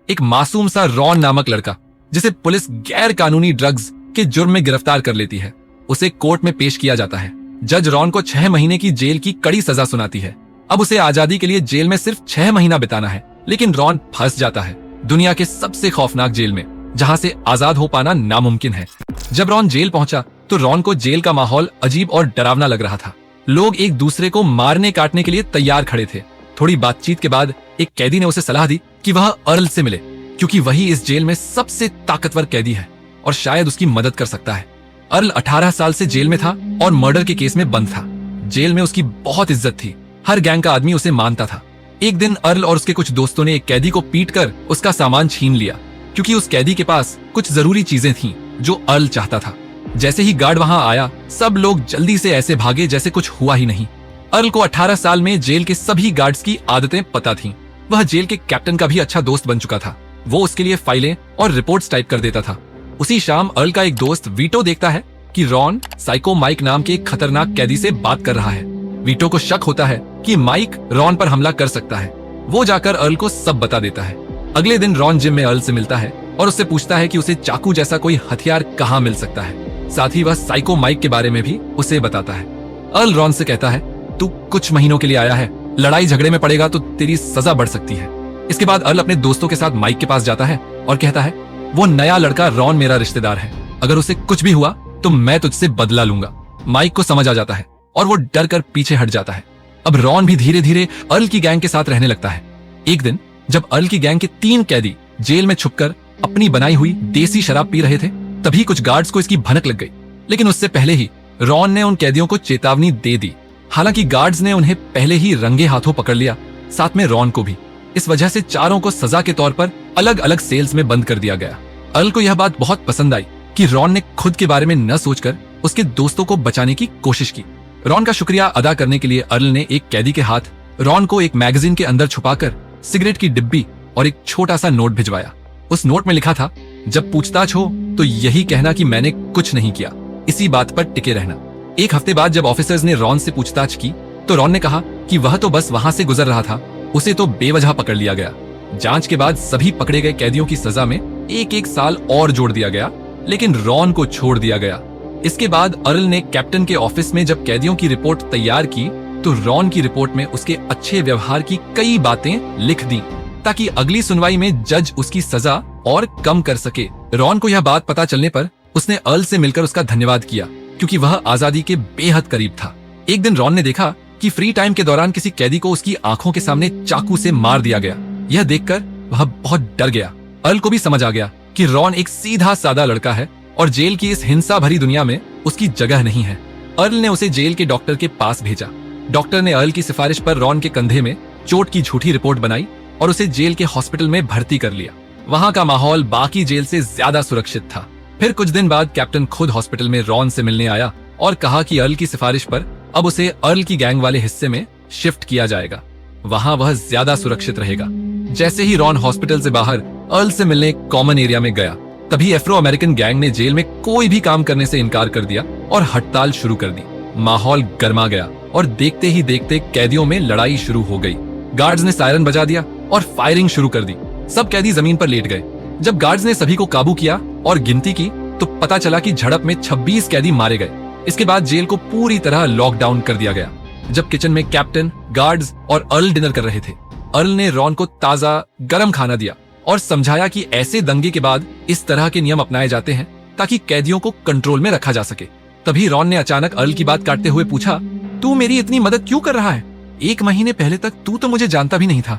एक मासूम सा रॉन नामक लड़का, जिसे पुलिस गैर कानूनी ड्रग्स के जुर्म में गिरफ्तार कर लेती है, उसे कोर्ट में पेश किया जाता है। जज रॉन को 6 महीने की जेल की कड़ी सजा सुनाती है। अब उसे आजादी के लिए जेल में सिर्फ 6 महीना बिताना है, लेकिन रॉन फंस जाता है दुनिया के सबसे खौफनाक जेल में, जहां से आजाद हो पाना नामुमकिन है। जब रॉन जेल पहुंचा तो रॉन को जेल का माहौल अजीब और डरावना लग रहा था। लोग एक दूसरे को मारने काटने के लिए तैयार खड़े थे। थोड़ी बातचीत के बाद एक कैदी ने उसे सलाह दी कि वह अर्ल से मिले, क्योंकि वही इस जेल में सबसे ताकतवर कैदी है और शायद उसकी मदद कर सकता है। अर्ल 18 साल से जेल में था और मर्डर के केस में बंद था। जेल में उसकी बहुत इज्जत थी, हर गैंग का आदमी उसे मानता था। एक दिन अर्ल और उसके कुछ दोस्तों ने एक कैदी को पीटकर उसका सामान छीन लिया, क्योंकि उस कैदी के पास कुछ जरूरी चीजें थीं जो अर्ल चाहता था। जैसे ही गार्ड वहां आया, सब लोग जल्दी से ऐसे भागे जैसे कुछ हुआ ही नहीं। अर्ल को 18 साल में जेल के सभी गार्ड्स की आदतें पता थीं। वह जेल के कैप्टन का भी अच्छा दोस्त बन चुका था। वो उसके लिए फाइलें और रिपोर्ट्स टाइप कर देता था। उसी शाम अर्ल का एक दोस्त वीटो देखता है कि रॉन साइको माइक नाम के एक खतरनाक कैदी से बात कर रहा है। वीटो को शक होता है कि माइक रॉन पर हमला कर सकता है। वो जाकर अर्ल को सब बता देता है। अगले दिन रॉन जिम में अर्ल से मिलता है और उससे पूछता है कि उसे चाकू जैसा कोई हथियार कहाँ मिल सकता है। साथ ही वह साइको माइक के बारे में भी उसे बताता है। अर्ल रॉन से कहता है, तू कुछ महीनों के लिए आया है, लड़ाई झगड़े में पड़ेगा तो तेरी सजा बढ़ सकती है। इसके बाद अर्ल अपने दोस्तों के साथ माइक के पास जाता है और कहता है, वो नया लड़का रॉन मेरा रिश्तेदार है, अगर उसे कुछ भी हुआ तो मैं तुझसे बदला लूंगा। माइक को समझ आ जाता है और वो डर कर पीछे हट जाता है। अब रॉन भी धीरे धीरे अर्ल की गैंग के साथ रहने लगता है। एक दिन जब अर्ल की गैंग के 3 कैदी जेल में छुपकर अपनी बनाई हुई देसी शराब पी रहे थे, तभी कुछ गार्ड्स को इसकी भनक लग गई। लेकिन उससे पहले ही रॉन ने उन कैदियों को चेतावनी दे दी। हालांकि गार्ड्स ने उन्हें पहले ही रंगे हाथों पकड़ लिया, साथ में रॉन को भी। इस वजह से चारों को सजा के तौर पर अलग अलग सेल्स में बंद कर दिया गया। अर्ल को यह बात बहुत पसंद आई कि रॉन ने खुद के बारे में न सोचकर उसके दोस्तों को बचाने की कोशिश की। रॉन का शुक्रिया अदा करने के लिए अर्ल ने एक कैदी के हाथ रॉन को एक मैगजीन के अंदर छुपाकर सिगरेट की डिब्बी और एक छोटा सा नोट भिजवाया। उस नोट में लिखा था, जब पूछताछ हो तो यही कहना कि मैंने कुछ नहीं किया, इसी बात पर टिके रहना। एक हफ्ते बाद जब ऑफिसर्स ने रॉन से पूछताछ की तो रॉन ने कहा कि वह तो बस वहां से गुजर रहा था, उसे तो बेवजह पकड़ लिया गया। जांच के बाद सभी पकड़े गए कैदियों की सजा में 1-1 साल और जोड़ दिया गया, लेकिन रॉन को छोड़ दिया गया। इसके बाद अर्ल ने कैप्टन के ऑफिस में जब कैदियों की रिपोर्ट तैयार की तो रॉन की रिपोर्ट में उसके अच्छे व्यवहार की कई बातें लिख दी, ताकि अगली सुनवाई में जज उसकी सजा और कम कर सके। रॉन को यह बात पता चलने पर उसने अर्ल से मिलकर उसका धन्यवाद किया, क्योंकि वह आजादी के बेहद करीब था। एक दिन रॉन ने देखा कि फ्री टाइम के दौरान किसी कैदी को उसकी आंखों के सामने चाकू से मार दिया गया। यह देखकर वह बहुत डर गया। अर्ल को भी समझ आ गया कि रॉन एक सीधा सादा लड़का है और जेल की इस हिंसा भरी दुनिया में उसकी जगह नहीं है। अर्ल ने उसे जेल के डॉक्टर के पास भेजा। डॉक्टर ने अर्ल की सिफारिश पर रॉन के कंधे में चोट की झूठी रिपोर्ट बनाई और उसे जेल के हॉस्पिटल में भर्ती कर लिया। वहां का माहौल बाकी जेल से ज्यादा सुरक्षित था। फिर कुछ दिन बाद कैप्टन खुद हॉस्पिटल में रॉन से मिलने आया और कहा कि अर्ल की सिफारिश पर अब उसे अर्ल की गैंग वाले हिस्से में शिफ्ट किया जाएगा। वहां वह ज्यादा सुरक्षित रहेगा। जैसे ही रॉन हॉस्पिटल से बाहर अर्ल से मिलने कॉमन एरिया में गया, तभी एफ्रो अमेरिकन गैंग ने जेल में कोई भी काम करने से इनकार कर दिया और हड़ताल शुरू कर दी। माहौल गर्मा गया और देखते ही देखते कैदियों में लड़ाई शुरू हो गई। गार्ड्स ने सायरन बजा दिया और फायरिंग शुरू कर दी। सब कैदी जमीन पर लेट गए। जब गार्ड्स ने सभी को काबू किया और गिनती की तो पता चला कि झड़प में 26 कैदी मारे गए। इसके बाद जेल को पूरी तरह लॉकडाउन कर दिया गया। जब किचन में कैप्टन, गार्ड्स और अर्ल डिनर कर रहे थे, अर्ल ने रॉन को ताजा गरम खाना दिया और समझाया कि ऐसे दंगे के बाद इस तरह के नियम अपनाए जाते हैं ताकि कैदियों को कंट्रोल में रखा जा सके। तभी रॉन ने अचानक अर्ल की बात काटते हुए पूछा, तू मेरी इतनी मदद क्यों कर रहा है? 1 महीने पहले तक तू तो मुझे जानता भी नहीं था।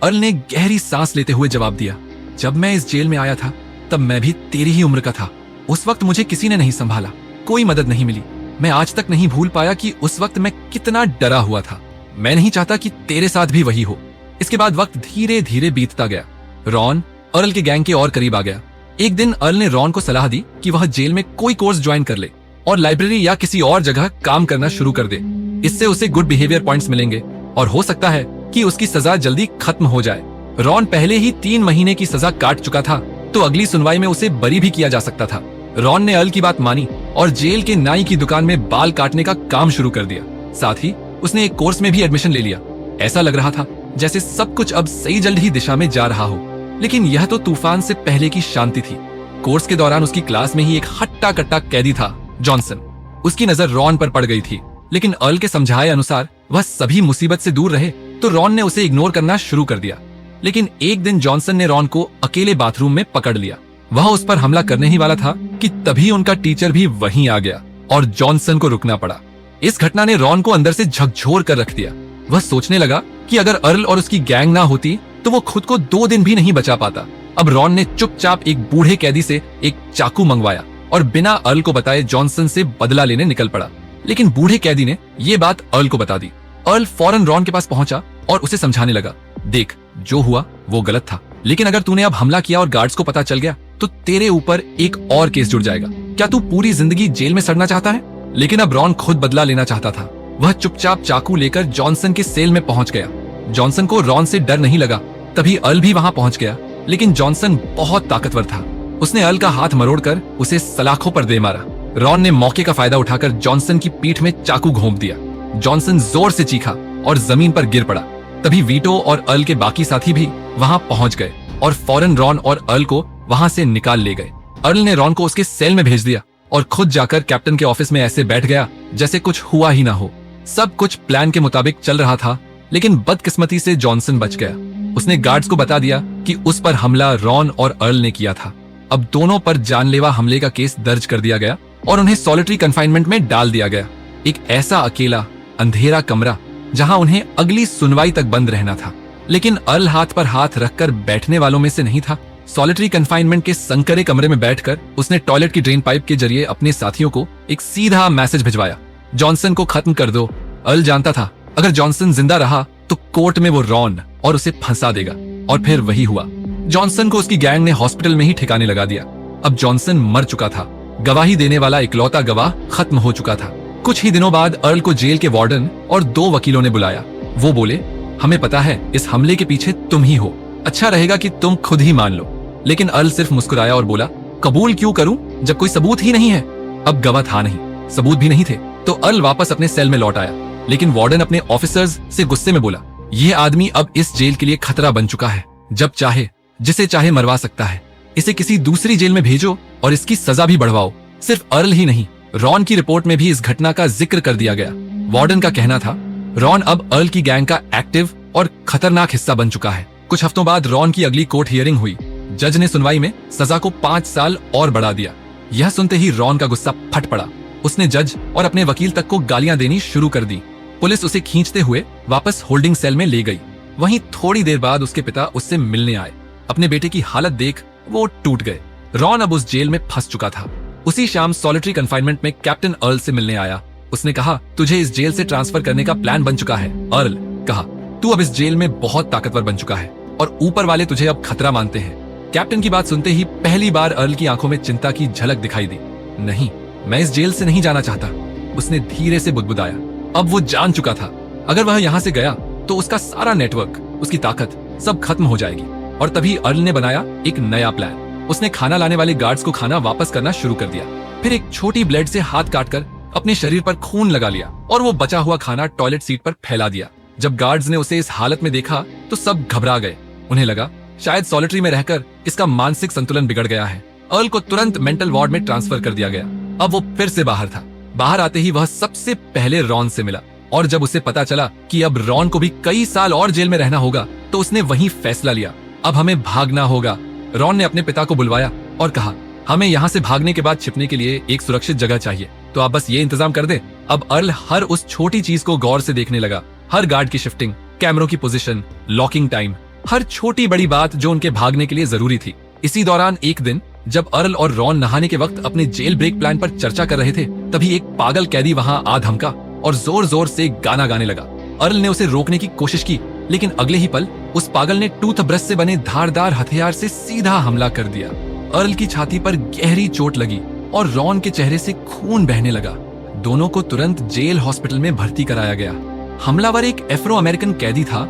अर्ल ने गहरी सांस लेते हुए जवाब दिया, जब मैं इस जेल में आया था तब मैं भी तेरी ही उम्र का था। उस वक्त मुझे किसी ने नहीं संभाला, कोई मदद नहीं मिली। मैं आज तक नहीं भूल पाया कि उस वक्त मैं कितना डरा हुआ था। मैं नहीं चाहता कि तेरे साथ भी वही हो। इसके बाद वक्त धीरे धीरे बीतता गया। रॉन अर्ल के गैंग के और करीब आ गया। एक दिन अर्ल ने रॉन को सलाह दी कि वह जेल में कोई कोर्स ज्वाइन कर ले और लाइब्रेरी या किसी और जगह काम करना शुरू कर दे। इससे उसे गुड बिहेवियर पॉइंट्स मिलेंगे और हो सकता है कि उसकी सजा जल्दी खत्म हो जाए। रॉन पहले ही 3 महीने की सजा काट चुका था, तो अगली सुनवाई में उसे बरी भी किया जा सकता था। रॉन ने अर्ल की बात मानी और जेल के नाई की दुकान में बाल काटने का काम शुरू कर दिया। साथ ही उसने एक कोर्स में भी एडमिशन ले लिया। ऐसा लग रहा था जैसे सब कुछ अब सही जल्द ही दिशा में जा रहा हो। लेकिन यह तो तूफान से पहले की शांति थी। कोर्स के दौरान उसकी क्लास में ही एक हट्टा कट्टा कैदी था, जॉनसन। उसकी नजर रॉन पर पड़ गई थी, लेकिन अर्ल के समझाए अनुसार वह सभी मुसीबत से दूर रहे तो रॉन ने उसे इग्नोर करना शुरू कर दिया। लेकिन एक दिन जॉनसन ने रॉन को अकेले बाथरूम में पकड़ लिया। वह उस पर हमला करने ही वाला था कि तभी उनका टीचर भी वहीं आ गया और जॉनसन को रुकना पड़ा। इस घटना ने रॉन को अंदर से झकझोर कर रख दिया। वह सोचने लगा कि अगर अर्ल और उसकी गैंग ना होती तो वो खुद को 2 दिन भी नहीं बचा पाता। अब रॉन ने चुपचाप एक बूढ़े कैदी से एक चाकू मंगवाया और बिना अर्ल को बताए जॉनसन से बदला लेने निकल पड़ा। लेकिन बूढ़े कैदी ने ये बात अर्ल को बता दी। अर्ल फौरन रॉन के पास पहुंचा और उसे समझाने लगा, देख, जो हुआ वो गलत था, लेकिन अगर तूने अब हमला किया और गार्ड्स को पता चल गया तो तेरे ऊपर एक और केस जुड़ जाएगा। क्या तू पूरी जिंदगी जेल में सड़ना चाहता है? लेकिन अब रॉन खुद बदला लेना चाहता था। वह चुपचाप चाकू लेकर जॉनसन के सेल में पहुंच गया। जॉनसन को रॉन से डर नहीं लगा। तभी अर्ल भी वहां पहुंच गया, लेकिन जॉनसन बहुत ताकतवर था। उसने अर्ल का हाथ मरोड़कर उसे सलाखों पर दे मारा। रॉन ने मौके का फायदा उठाकर जॉनसन की पीठ में चाकू घोंप दिया। जॉनसन जोर से चीखा और जमीन पर गिर पड़ा। तभी वीटो और अर्ल के बाकी साथी भी वहां पहुंच गए और फौरन रॉन और अर्ल को वहां से निकाल ले गए। अर्ल ने रॉन को उसके सेल में भेज दिया और खुद जाकर कैप्टन के ऑफिस में ऐसे बैठ गया जैसे कुछ हुआ ही ना हो। सब कुछ प्लान के मुताबिक चल रहा था, लेकिन बदकिस्मती से जॉनसन बच गया। उसने गार्ड्स को बता दिया कि उस पर हमला रॉन और अर्ल ने किया था। अब दोनों पर जानलेवा हमले का केस दर्ज कर दिया गया और उन्हें सॉलिटरी कन्फाइनमेंट में डाल दिया गया। एक ऐसा अकेला अंधेरा कमरा जहां उन्हें अगली सुनवाई तक बंद रहना था। लेकिन अर्ल हाथ पर हाथ रखकर बैठने वालों में से नहीं था। सॉलिटरी कन्फाइनमेंट के संकरे कमरे में बैठकर उसने टॉयलेट की ड्रेन पाइप के जरिए अपने साथियों को एक सीधा मैसेज भिजवाया, जॉनसन को खत्म कर दो। अर्ल जानता था अगर जॉनसन जिंदा रहा तो कोर्ट में वो रॉन और उसे फंसा देगा, और फिर वही हुआ। जॉनसन को उसकी गैंग ने हॉस्पिटल में ही ठिकाने लगा दिया। अब जॉनसन मर चुका था। गवाही देने वाला इकलौता गवाह खत्म हो चुका था। कुछ ही दिनों बाद अर्ल को जेल के वार्डन और 2 वकीलों ने बुलाया। वो बोले, हमें पता है इस हमले के पीछे तुम ही हो, अच्छा रहेगा कि तुम खुद ही मान लो। लेकिन अर्ल सिर्फ मुस्कुराया और बोला, कबूल क्यों करूं जब कोई सबूत ही नहीं है। अब गवाह था नहीं, सबूत भी नहीं थे, तो अर्ल वापस अपने सेल में लौट आया। लेकिन वार्डन अपने ऑफिसर्स से गुस्से में बोला, यह आदमी अब इस जेल के लिए खतरा बन चुका है। जब चाहे जिसे चाहे मरवा सकता है। इसे किसी दूसरी जेल में भेजो और इसकी सजा भी बढ़वाओ। सिर्फ अर्ल ही नहीं, रॉन की रिपोर्ट में भी इस घटना का जिक्र कर दिया गया। वार्डन का कहना था, रॉन अब अर्ल की गैंग का एक्टिव और खतरनाक हिस्सा बन चुका है। कुछ हफ्तों बाद रॉन की अगली कोर्ट हियरिंग हुई। जज ने सुनवाई में सजा को 5 साल और बढ़ा दिया। यह सुनते ही रॉन का गुस्सा फट पड़ा। उसने जज और अपने वकील तक को गालियां देनी शुरू कर दी। पुलिस उसे खींचते हुए वापस होल्डिंग सेल में ले गई। वहीं थोड़ी देर बाद उसके पिता उससे मिलने आए। अपने बेटे की हालत देख वो टूट गए। रॉन अब उस जेल में फंस चुका था। उसी शाम सॉलिटरी कन्फाइनमेंट में कैप्टन अर्ल से मिलने आया। उसने कहा, तुझे इस जेल से ट्रांसफर करने का प्लान बन चुका है। अर्ल कहा, तू अब इस जेल में बहुत ताकतवर बन चुका है और ऊपर वाले तुझे अब खतरा मानते हैं। कैप्टन की बात सुनते ही पहली बार अर्ल की आंखों में चिंता की झलक दिखाई दी। नहीं, मैं इस जेल से नहीं जाना चाहता, उसने धीरे से बुदबुदाया। अब वो जान चुका था अगर वह यहाँ से गया तो उसका सारा नेटवर्क, उसकी ताकत सब खत्म हो जाएगी। और तभी अर्ल ने बनाया एक नया प्लान। उसने खाना लाने वाले गार्ड्स को खाना वापस करना शुरू कर दिया। फिर एक छोटी ब्लेड से हाथ काटकर अपने शरीर पर खून लगा लिया और वो बचा हुआ खाना टॉयलेट सीट पर फैला दिया। जब गार्ड्स ने उसे इस हालत में देखा तो सब घबरा गए। उन्हें लगा शायद सॉलिटरी में रहकर इसका मानसिक संतुलन बिगड़ गया है। अर्ल को तुरंत मेंटल वार्ड में ट्रांसफर कर दिया गया। अब वो फिर से बाहर था। बाहर आते ही वह सबसे पहले रॉन से मिला और जब उसे पता चला कि अब रॉन को भी कई साल और जेल में रहना होगा तो उसने वही फैसला लिया, अब हमें भागना होगा। रॉन ने अपने पिता को बुलवाया और कहा, हमें यहाँ से भागने के बाद छिपने के लिए एक सुरक्षित जगह चाहिए, तो आप बस ये इंतजाम कर दे। अब अर्ल हर उस छोटी चीज को गौर से देखने लगा। हर गार्ड की शिफ्टिंग, कैमरों की पोजीशन, लॉकिंग टाइम, हर छोटी बड़ी बात जो उनके भागने के लिए जरूरी थी। इसी दौरान एक दिन जब अर्ल और रॉन नहाने के वक्त अपने जेल ब्रेक प्लान पर चर्चा कर रहे थे, तभी एक पागल कैदी वहां आ धमका और जोर जोर से गाना गाने लगा। अर्ल ने उसे रोकने की कोशिश की, लेकिन अगले ही पल उस पागल ने टूथ ब्रश से बने धारदार हथियार से सीधा हमला कर दिया। अर्ल की छाती पर गहरी चोट लगी और रॉन के चेहरे से खून बहने लगा। दोनों को तुरंत जेल हॉस्पिटल में भर्ती कराया गया। हमलावर एक अफ्रो अमेरिकन कैदी था।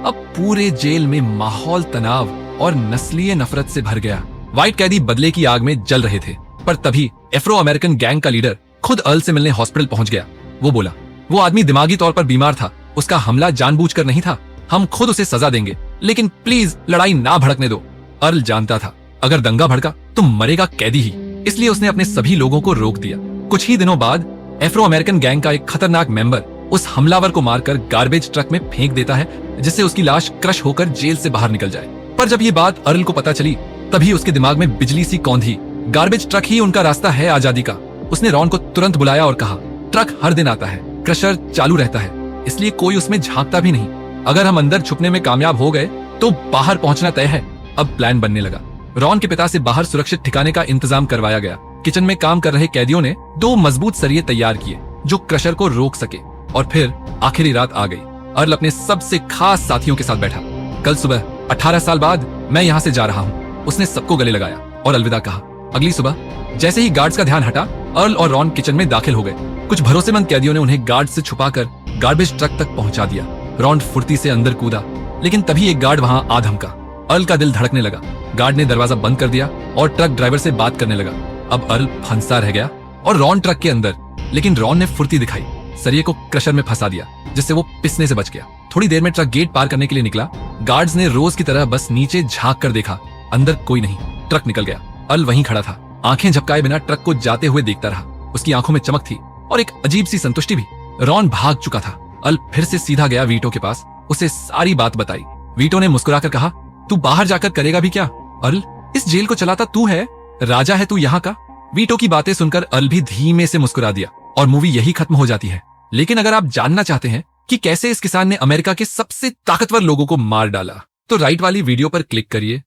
अब पूरे जेल में माहौल तनाव और नस्लीय नफरत से भर गया। व्हाइट कैदी बदले की आग में जल रहे थे, पर तभी अफ्रो अमेरिकन गैंग का लीडर खुद अर्ल से मिलने हॉस्पिटल पहुंच गया। वो बोला, वो आदमी दिमागी तौर पर बीमार था, उसका हमला जानबूझकर नहीं था, हम खुद उसे सजा देंगे, लेकिन प्लीज लड़ाई ना भड़कने दो। अर्ल जानता था अगर दंगा भड़का तो मरेगा कैदी ही, इसलिए उसने अपने सभी लोगों को रोक दिया। कुछ ही दिनों बाद एफ्रो अमेरिकन गैंग का एक खतरनाक मेंबर उस हमलावर को मारकर गार्बेज ट्रक में फेंक देता है, जिससे उसकी लाश क्रश होकर जेल से बाहर निकल जाए। पर जब ये बात अर्ल को पता चली तभी उसके दिमाग में बिजली सी कौंधी। गार्बेज ट्रक ही उनका रास्ता है आजादी का। उसने रॉन को तुरंत बुलाया और कहा, ट्रक हर दिन आता है, क्रशर चालू रहता है, इसलिए कोई उसमें झांकता भी नहीं। अगर हम अंदर छुपने में कामयाब हो गए तो बाहर पहुंचना तय है। अब प्लान बनने लगा। रॉन के पिता से बाहर सुरक्षित ठिकाने का इंतजाम करवाया गया। किचन में काम कर रहे कैदियों ने 2 मजबूत सरिये तैयार किए जो क्रशर को रोक सके। और फिर आखिरी रात आ गई। अर्ल अपने सबसे खास साथियों के साथ बैठा। कल सुबह 18 साल बाद मैं यहाँ से जा रहा हूँ, उसने सबको गले लगाया और अलविदा कहा। अगली सुबह जैसे ही गार्ड्स का ध्यान हटा, अर्ल और रॉन किचन में दाखिल हो गए। कुछ भरोसेमंद कैदियों ने उन्हें गार्ड से छुपाकर गार्बेज ट्रक तक पहुंचा दिया। रॉन फुर्ती से अंदर कूदा, लेकिन तभी एक गार्ड वहां आ धमका। अर्ल का दिल धड़कने लगा। गार्ड ने दरवाजा बंद कर दिया और ट्रक ड्राइवर से बात करने लगा। अब अर्ल फंसा रह गया और रॉन ट्रक के अंदर, लेकिन रॉन ने फुर्ती दिखाई, सरिये को क्रशर में फंसा दिया, जिससे वो पिसने से बच गया। थोड़ी देर में ट्रक गेट पार करने के लिए निकला। गार्ड्स ने रोज की तरह बस नीचे झांक कर देखा, अंदर कोई नहीं। ट्रक निकल गया। अर्ल वहीं खड़ा था, आंखें झपकाए बिना ट्रक को जाते हुए देखता रहा। उसकी आंखों में चमक थी और एक अजीब सी संतुष्टि भी। रॉन भाग चुका था। अर्ल फिर से सीधा गया वीटो के पास, उसे सारी बात बताई। वीटो ने मुस्कुराकर कहा, तू बाहर जाकर करेगा भी क्या? अर्ल, इस जेल को चलाता तू है, राजा है तू यहाँ का। वीटो की बातें सुनकर अर्ल भी धीमे से मुस्कुरा दिया और मूवी यही खत्म हो जाती है। लेकिन अगर आप जानना चाहते हैं कि कैसे इस किसान ने अमेरिका के सबसे ताकतवर लोगों को मार डाला, तो राइट वाली वीडियो पर क्लिक करिए